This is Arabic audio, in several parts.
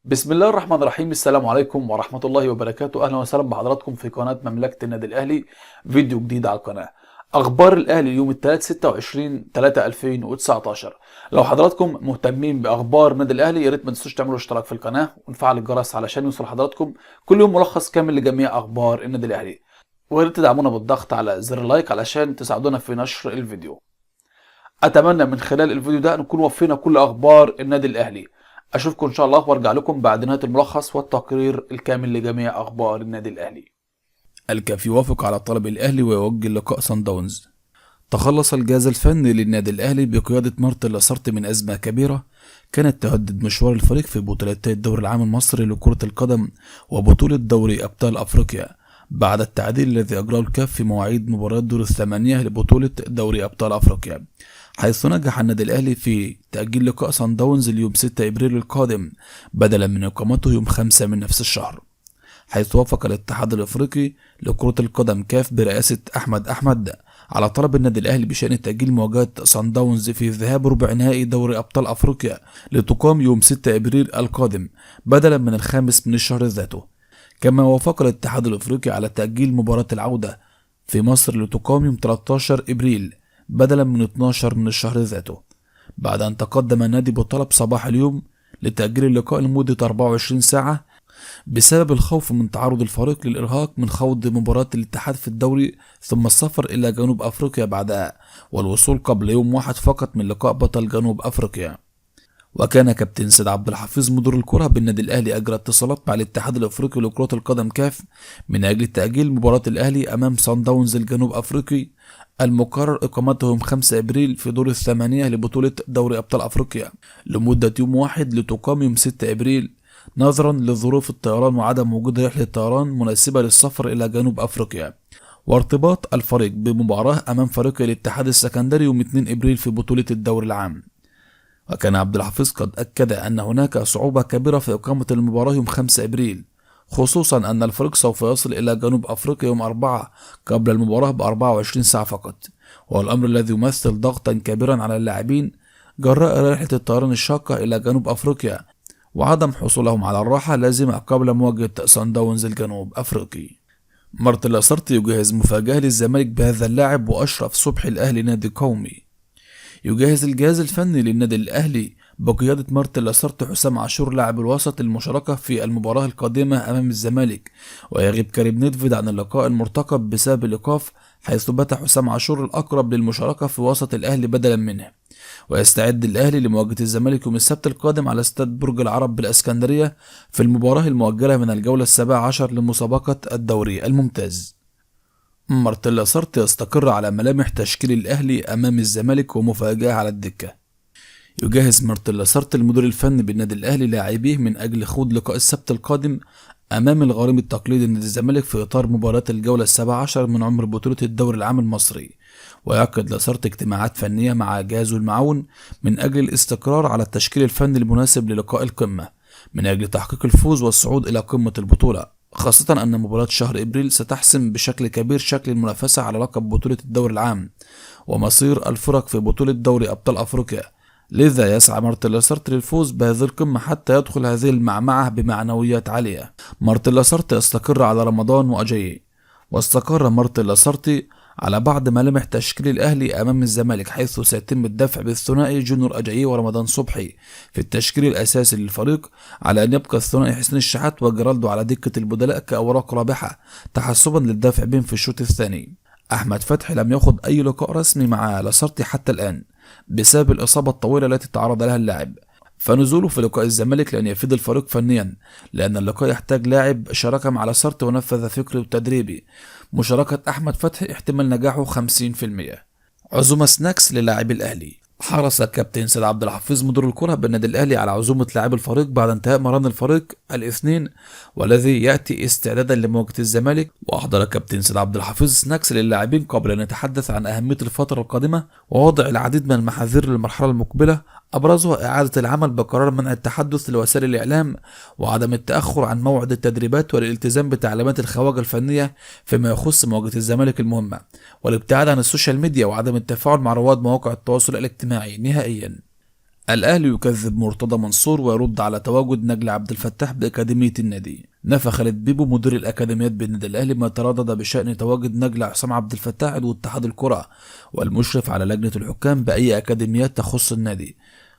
بسم الله الرحمن الرحيم. السلام عليكم ورحمة الله وبركاته. أهلا وسهلا بحضراتكم في قناة مملكة النادي الأهلي. فيديو جديد على القناة. أخبار الأهلي اليوم الثلاث 26/3/2019. لو حضراتكم مهتمين بأخبار النادي الأهلي يا ريت ما تنسوش تعملوا اشتراك في القناة ونفعل الجرس علشان يوصل حضراتكم كل يوم ملخص كامل لجميع أخبار النادي الأهلي. ويا ريت تدعمونا بالضغط على زر لايك علشان تساعدونا في نشر الفيديو. اتمنى من خلال الفيديو ده نكون وفينا كل اخبار النادي الاهلي. اشوفكم ان شاء الله وارجع لكم بعد نهايه الملخص والتقرير الكامل لجميع اخبار النادي الاهلي. الكاف يوافق على طلب الأهلي ويوجه لقاء صن داونز. تخلص الجهاز الفني للنادي الأهلي بقيادة مارتن لاسارتي من أزمة كبيرة كانت تهدد مشوار الفريق في بطولتي الدوري العام المصري لكرة القدم وبطولة دوري أبطال أفريقيا بعد التعديل الذي أجراه الكاف في مواعيد مباريات دور الثمانية لبطولة دوري أبطال أفريقيا، حيث نجح النادي الأهلي في تأجيل لقاء صن داونز ليوم 6 إبريل القادم بدلا من إقامته يوم 5 من نفس الشهر، حيث وافق الاتحاد الافريقي لكرة القدم كاف برئاسة احمد على طلب النادي الاهلي بشأن تأجيل مواجهة صن داونز في ذهاب ربع نهائي دوري ابطال افريقيا لتقام يوم 6 ابريل القادم بدلا من الخامس من الشهر ذاته. كما وافق الاتحاد الافريقي على تأجيل مباراة العودة في مصر لتقام يوم 13 ابريل بدلا من 12 من الشهر ذاته، بعد ان تقدم النادي بطلب صباح اليوم لتأجيل اللقاء لمدة 24 ساعة بسبب الخوف من تعرض الفريق للإرهاق من خوض مباراة الاتحاد في الدوري ثم السفر إلى جنوب أفريقيا بعدها والوصول قبل يوم واحد فقط من لقاء بطل جنوب أفريقيا. وكان كابتن سيد عبد الحفيظ مدير الكرة بالنادي الأهلي أجرى اتصالات مع الاتحاد الأفريقي لكرة القدم كاف من أجل تأجيل مباراة الأهلي أمام صن داونز الجنوب أفريقي المقرر إقامته يوم 5 إبريل في دور الثمانية لبطولة دوري أبطال أفريقيا لمدة يوم واحد لتقام يوم 6 إبريل نظرا لظروف الطيران وعدم وجود رحلة طيران مناسبة للسفر إلى جنوب أفريقيا وارتباط الفريق بمباراة أمام فريق الاتحاد السكندري يوم 2 إبريل في بطولة الدوري العام. وكان عبد الحفيظ قد أكد أن هناك صعوبة كبيرة في إقامة المباراة يوم 5 إبريل، خصوصا أن الفريق سوف يصل إلى جنوب أفريقيا يوم 4 قبل المباراة ب 24 ساعة فقط، والأمر الذي يمثل ضغطا كبيرا على اللاعبين جراء رحلة الطيران الشاقة إلى جنوب أفريقيا وعدم حصولهم على الراحة اللازمة قبل مواجهة صن داونز الجنوب أفريقي. مارتن لاسارتي يجهز مفاجأة للزمالك بهذا اللاعب وأشرف صبحي الأهلي نادي قومي. يجهز الجهاز الفني للنادي الأهلي بقيادة مارتن لاسارتي حسام عاشور لاعب الوسط المشاركة في المباراة القادمة أمام الزمالك، ويغيب كريم نيدفيد عن اللقاء المرتقب بسبب الإيقاف، حيث بات حسام عاشور الأقرب للمشاركة في وسط الأهلي بدلا منه. ويستعد الأهلي لمواجهة الزمالك يوم السبت القادم على استاد برج العرب بالإسكندرية في المباراة المؤجلة من الجولة 17 لمسابقة الدوري الممتاز. مارتن لاسارتي يستقر على ملامح تشكيل الأهلي أمام الزمالك ومفاجأة على الدكة. يجهز مارتن لاسارتي المدير الفني بالنادي الأهلي لاعبيه من أجل خوض لقاء السبت القادم أمام الغريم التقليدي نادي الزمالك في إطار مباراة الجولة 17 من عمر بطولة الدوري العام المصري. ويعقد لاسارتي اجتماعات فنية مع جهازه المعاون من أجل الاستقرار على التشكيل الفني المناسب للقاء القمة من أجل تحقيق الفوز والصعود إلى قمة البطولة، خاصة أن مباراة شهر إبريل ستحسم بشكل كبير شكل المنافسة على لقب بطولة الدوري العام ومصير الفرق في بطولة دوري أبطال أفريقيا. لذا يسعى مارتن لاسارتي للفوز بهذه القمة حتى يدخل هذه المعمعة بمعنويات عالية. مارتن لاسارتي يستقر على رمضان وأجاييه. واستقر مارتن لاسارتي على بعض ملامح تشكيل الأهلي أمام الزمالك، حيث سيتم الدفع بالثنائي جونيور أجاييه ورمضان صبحي في التشكيل الأساسي للفريق، على أن يبقى الثنائي حسين الشحات وجرالدو على دكة البدلاء كأوراق رابحة تحسبا للدفع بهم في الشوط الثاني. أحمد فتحي لم يخض أي لقاء رسمي مع لاسارتي حتى الآن بسبب الإصابة الطويلة التي تعرض لها اللاعب، فنزوله في لقاء الزمالك لن يفيد الفريق فنيا، لأن اللقاء يحتاج لاعب شارك مع لاسارتي ونفذ فكره التدريبي. مشاركة أحمد فتحي احتمال نجاحه 50%. عزومة سناكس للاعبي الأهلي. حرص الكابتن سيد عبد الحفيظ مدير الكرة بالنادي الأهلي على عزومة لاعبي الفريق بعد انتهاء مران الفريق الاثنين، والذي يأتي استعدادا لمواجهة الزمالك. وأحضر الكابتن سيد عبد الحفيظ سناكس للاعبين قبل أن يتحدث عن أهمية الفترة القادمة ووضع العديد من المحاذير للمرحلة المقبلة، أبرزها إعادة العمل بقرار منع التحدث لوسائل الإعلام وعدم التأخر عن موعد التدريبات والالتزام بتعليمات الخواجة الفنية فيما يخص مواجهة الزمالك المهمة، والابتعاد عن السوشيال ميديا وعدم التفاعل مع رواد مواقع التواصل الاجتماعي نهائيا. الأهلي يكذب مرتضى منصور ويرد على تواجد نجل عبد الفتاح بأكاديمية النادي. نفى خالد بيبو مدير الأكاديميات بالنادي الأهلي ما تردد بشأن تواجد نجل عصام عبد الفتاح عضو اتحاد الكرة والمشرف على لجنة الحكام بأي أكاديميات تخص النادي.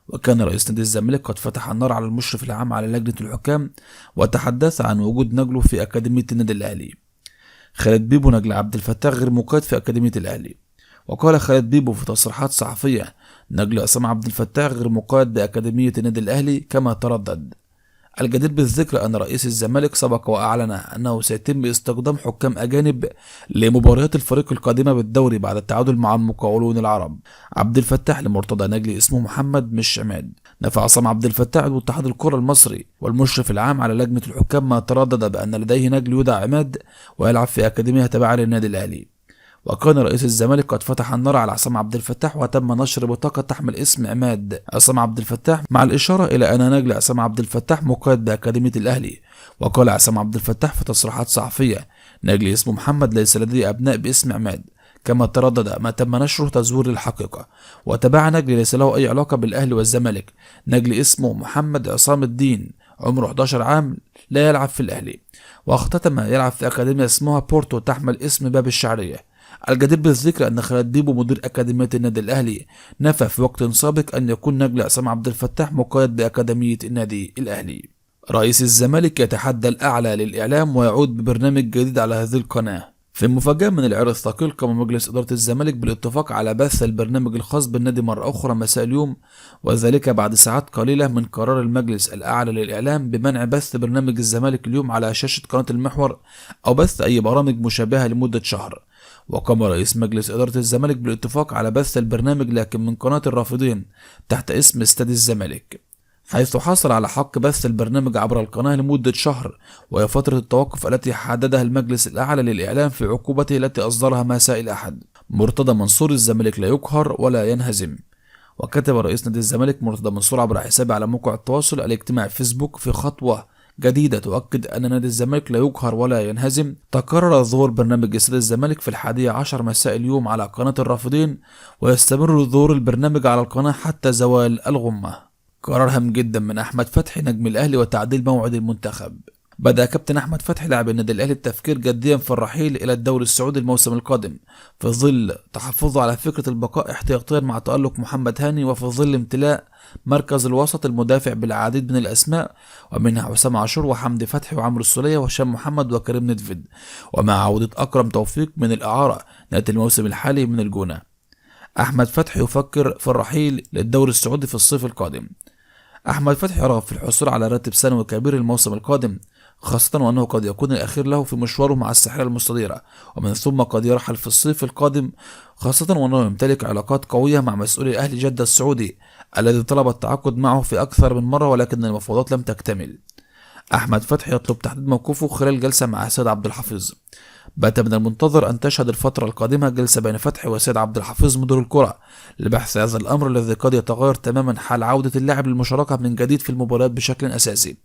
وكان رئيس نادي الزمالك قد فتح النار على المشرف العام على لجنة الحكام وتحدث عن وجود نجله في أكاديمية النادي الأهلي. خالد بيبو: نجل عبد الفتاح غير مقيد في أكاديمية الأهلي. وقال خالد بيبو في تصريحات صحفية: نجل عصام عبد الفتاح غير مقيد بأكاديمية النادي الأهلي كما تردد. الجدير بالذكر أن رئيس الزمالك سبق وأعلن أنه سيتم استخدام حكام أجانب لمباريات الفريق القادمة بالدوري بعد التعادل مع المقاولون العرب. عبد الفتاح لمرتضى نجلي اسمه محمد مش عماد. نفى عصام عبد الفتاح عضو اتحاد الكرة المصري والمشرف العام على لجنة الحكام ما تردد بأن لديه نجل يدعى عماد ويلعب في أكاديمية تابعة للنادي الأهلي. وكان رئيس الزمالك قد فتح النار على عصام عبد الفتاح وتم نشر بطاقة تحمل اسم عماد عصام عبد الفتاح مع الإشارة إلى أن نجل عصام عبد الفتاح مقيد بأكاديمية الأهلي. وقال عصام عبد الفتاح في تصريحات صحفية: نجلي اسمه محمد، ليس لدي أبناء باسم عماد، كما تردد ما تم نشره تزوير للحقيقة. وتبع نجلي ليس له أي علاقة بالأهلي والزمالك. نجلي اسمه محمد عصام الدين، عمره 11 عام، لا يلعب في الأهلي. واختتم يلعب في أكاديمية اسمها بورتو تحمل اسم باب الشعرية. الجدير بالذكر أن خالد بيبو مدير أكاديمية النادي الأهلي نفى في وقت سابق أن يكون نجل عصام عبد الفتاح مقيد بأكاديمية النادي الأهلي. رئيس الزمالك يتحدى الأعلى للإعلام ويعود ببرنامج جديد على هذه القناة. في مفاجأة من العيار الثقيل، قام مجلس إدارة الزمالك بالاتفاق على بث البرنامج الخاص بالنادي مرة أخرى مساء اليوم، وذلك بعد ساعات قليلة من قرار المجلس الأعلى للإعلام بمنع بث برنامج الزمالك اليوم على شاشة قناة المحور أو بث أي برامج مشابهة لمدة شهر. وقام رئيس مجلس إدارة الزمالك بالاتفاق على بث البرنامج لكن من قناة الرافدين تحت اسم استاد الزمالك، حيث حصل على حق بث البرنامج عبر القناة لمدة شهر، وهي فترة التوقف التي حددها المجلس الأعلى للإعلام في عقوبته التي أصدرها مساء الأحد. مرتضى منصور: الزمالك لا يقهر ولا ينهزم. وكتب رئيس نادي الزمالك مرتضى منصور عبر حسابه على موقع التواصل الاجتماعي فيسبوك: في خطوة جديدة تؤكد أن نادي الزمالك لا يقهر ولا ينهزم، تقرر ظهور برنامج استاد الزمالك في 11 مساء اليوم على قناة الرافدين، ويستمر ظهور البرنامج على القناة حتى زوال الغمة. قرار هام جدا من أحمد فتحي نجم الأهلي وتعديل موعد المنتخب. بدأ كابتن أحمد فتحي لاعب النادي الأهلي التفكير جديا في الرحيل إلى الدوري السعودي الموسم القادم، في ظل تحفظه على فكرة البقاء احتياطيا مع تألق محمد هاني، وفي ظل امتلاء مركز الوسط المدافع بالعديد من الأسماء، ومنها حسام عاشور وحمدي فتحي وعمرو السولية وهشام محمد وكريم ندفد، ومع عودة أكرم توفيق من الإعارة نهاية الموسم الحالي من الجونة. أحمد فتحي يفكر في الرحيل للدوري السعودي في الصيف القادم. أحمد فتحي يرغب في الحصول على راتب سنوي كبير الموسم القادم، خاصة وأنه قد يكون الأخير له في مشواره مع الساحرة المستديرة، ومن ثم قد يرحل في الصيف القادم، خاصة وأنه يمتلك علاقات قوية مع مسؤولي أهلي جدة السعودي الذي طلب التعاقد معه في أكثر من مرة ولكن المفاوضات لم تكتمل. أحمد فتحي يطلب تحديد موقفه خلال جلسة مع سيد عبد الحفيظ. بات من المنتظر أن تشهد الفترة القادمة جلسة بين فتحي وسيد عبد الحفيظ مدير الكرة لبحث هذا الأمر الذي قد يتغير تماما حال عودة اللاعب للمشاركة من جديد في المباريات بشكل أساسي.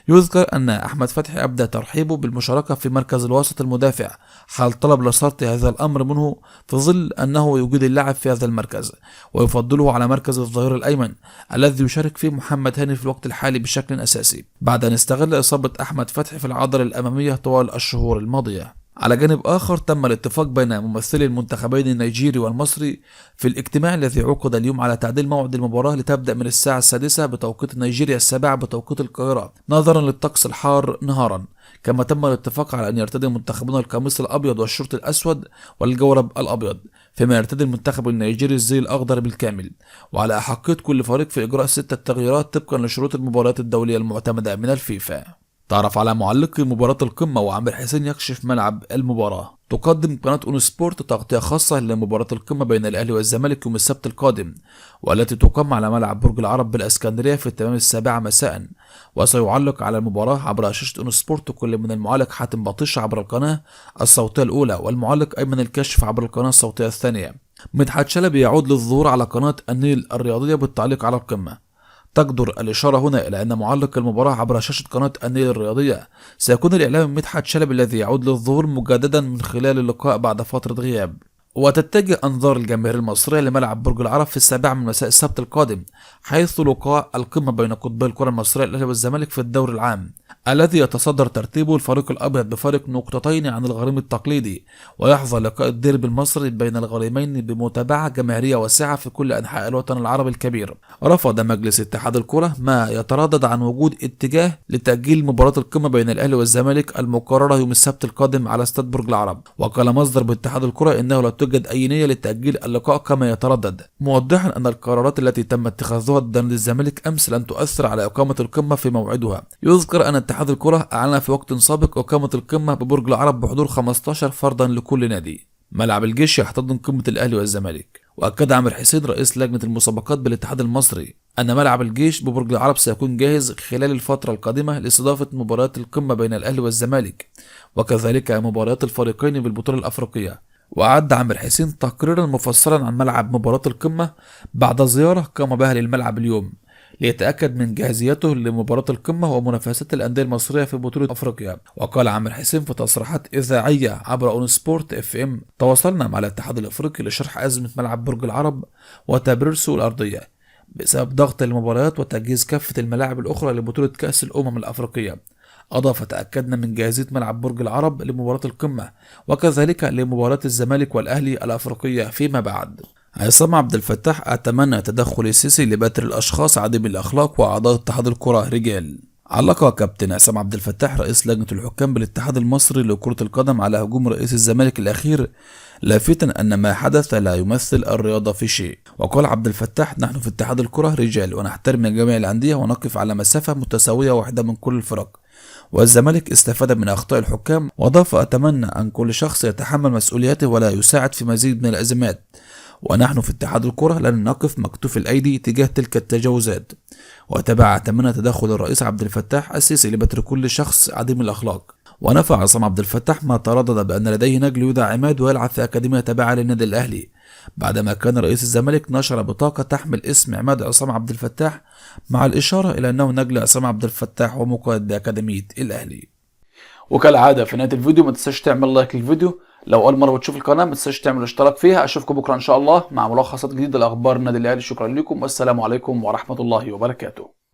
يذكر أن أحمد فتحي أبدى ترحيبه بالمشاركة في مركز الوسط المدافع حال طلب لصارت هذا الأمر منه، في ظل أنه يوجد اللاعب في هذا المركز ويفضله على مركز الظهير الأيمن الذي يشارك فيه محمد هاني في الوقت الحالي بشكل أساسي، بعد أن استغل إصابة أحمد فتحي في العضلة الأمامية طوال الشهور الماضية. على جانب آخر، تم الاتفاق بين ممثلي المنتخبين النيجيري والمصري في الاجتماع الذي عقد اليوم على تعديل موعد المباراة لتبدأ من الساعة 6 بتوقيت نيجيريا 7 بتوقيت القاهرة نظرا للطقس الحار نهارا. كما تم الاتفاق على أن يرتدي منتخبنا القميص الأبيض والشورت الأسود والجورب الأبيض، فيما يرتدي المنتخب النيجيري الزي الأخضر بالكامل، وعلى أحقية كل فريق في إجراء 6 تغييرات طبقا لشروط المباريات الدولية المعتمدة من الفيفا. تعرف على معلقي مباراة القمة وعامر حسين يكشف ملعب المباراة. تقدم قناة اون سبورت تغطية خاصة لمباراة القمة بين الأهلي والزمالك يوم السبت القادم، والتي تقام على ملعب برج العرب بالإسكندرية في تمام 7 مساء. وسيعلق على المباراة عبر شاشة اون سبورت كل من المعلق حاتم بطيش عبر القناة الصوتية الأولى والمعلق أيمن الكشف عبر القناة الصوتية الثانية. مدحت شلبي يعود للظهور على قناة النيل الرياضية بالتعليق على القمة. تقدر الإشارة هنا إلى أن معلق المباراة عبر شاشة قناة النيل الرياضية سيكون الإعلامي مدحت شلبي الذي يعود للظهور مجددا من خلال اللقاء بعد فترة غياب. وتتجه أنظار الجماهير المصرية لملعب برج العرب في 7 من مساء السبت القادم، حيث لقاء القمة بين قطبي الكرة المصرية الأهلي والزمالك في الدور العام، الذي يتصدر ترتيبه الفريق الأبيض بفارق نقطتين عن الغريم التقليدي. ويحظى لقاء الديربي المصري بين الغريمين بمتابعة جماهيرية واسعة في كل أنحاء الوطن العربي الكبير. رفض مجلس اتحاد الكرة ما يتردد عن وجود اتجاه لتأجيل مباراة القمة بين الأهلي والزمالك المقررة يوم السبت القادم على استاد برج العرب. وقال مصدر باتحاد الكرة إنه لا توجد أي نية لتأجيل اللقاء كما يتردد، موضحا أن القرارات التي تم اتخاذها ضد نادي الزمالك أمس لن تؤثر على إقامة القمة في موعدها. يذكر أن اتحاد الكرة أعلن في وقت سابق إقامة القمة ببرج العرب بحضور 15 فردا لكل نادي. ملعب الجيش يحتضن قمة الأهلي والزمالك. وأكد عامر حسين رئيس لجنة المسابقات بالاتحاد المصري أن ملعب الجيش ببرج العرب سيكون جاهز خلال الفترة القادمة لاستضافة مباريات القمة بين الأهلي والزمالك، وكذلك مباريات الفريقين بالبطولة الأفريقية. وأعد عامر حسين تقريرا مفصلا عن ملعب مباراة القمة بعد زيارة قام بها للملعب اليوم، ليتأكد من جاهزيته لمباراة القمة ومنافسات الأندية المصرية في بطولة أفريقيا. وقال عامر حسين في تصريحات إذاعية عبر أون سبورت FM: تواصلنا مع الاتحاد الأفريقي لشرح أزمة ملعب برج العرب وتبرير سوء الأرضية بسبب ضغط المباريات وتجهيز كافة الملاعب الأخرى لبطولة كأس الأمم الأفريقية. أضاف: تأكدنا من جاهزية ملعب برج العرب لمباراة القمة وكذلك لمباراة الزمالك والأهلي الأفريقية فيما بعد. عصام عبد الفتاح: أتمنى تدخل السيسي لبتر الأشخاص عديم الأخلاق وأعضاء اتحاد الكرة رجال. علق كابتن عصام عبد الفتاح رئيس لجنة الحكام بالاتحاد المصري لكرة القدم على هجوم رئيس الزمالك الأخير، لافتا أن ما حدث لا يمثل الرياضة في شيء. وقال عبد الفتاح: نحن في اتحاد الكرة رجال ونحترم جميع الأندية ونقف على مسافة متساوية واحدة من كل الفرق، والزمالك استفاد من أخطاء الحكام. وأضاف: أتمنى أن كل شخص يتحمل مسؤوليته ولا يساعد في مزيد من الأزمات، ونحن في اتحاد الكرة لن نقف مكتوف الأيدي تجاه تلك التجاوزات. وتبع: أتمنى تدخل الرئيس عبد الفتاح السيسي لبتر كل شخص عديم الأخلاق. ونفى عصام عبد الفتاح ما تردد بأن لديه نجل يدعى عماد ويلعب في أكاديمية تابعة للنادي الأهلي، بعدما كان رئيس الزمالك نشر بطاقة تحمل اسم عماد عصام عبد الفتاح مع الإشارة إلى أنه نجل عصام عبد الفتاح ومقيد بأكاديمية الأهلي. وكالعادة في نهاية الفيديو ما تنساش تعمل لايك للفيديو، لو أول مرة بتشوف القناة ما تنساش تعمل اشتراك فيها. أشوفكم بكرة إن شاء الله مع ملخصات جديدة لأخبار النادي الأهلي. شكرا لكم والسلام عليكم ورحمة الله وبركاته.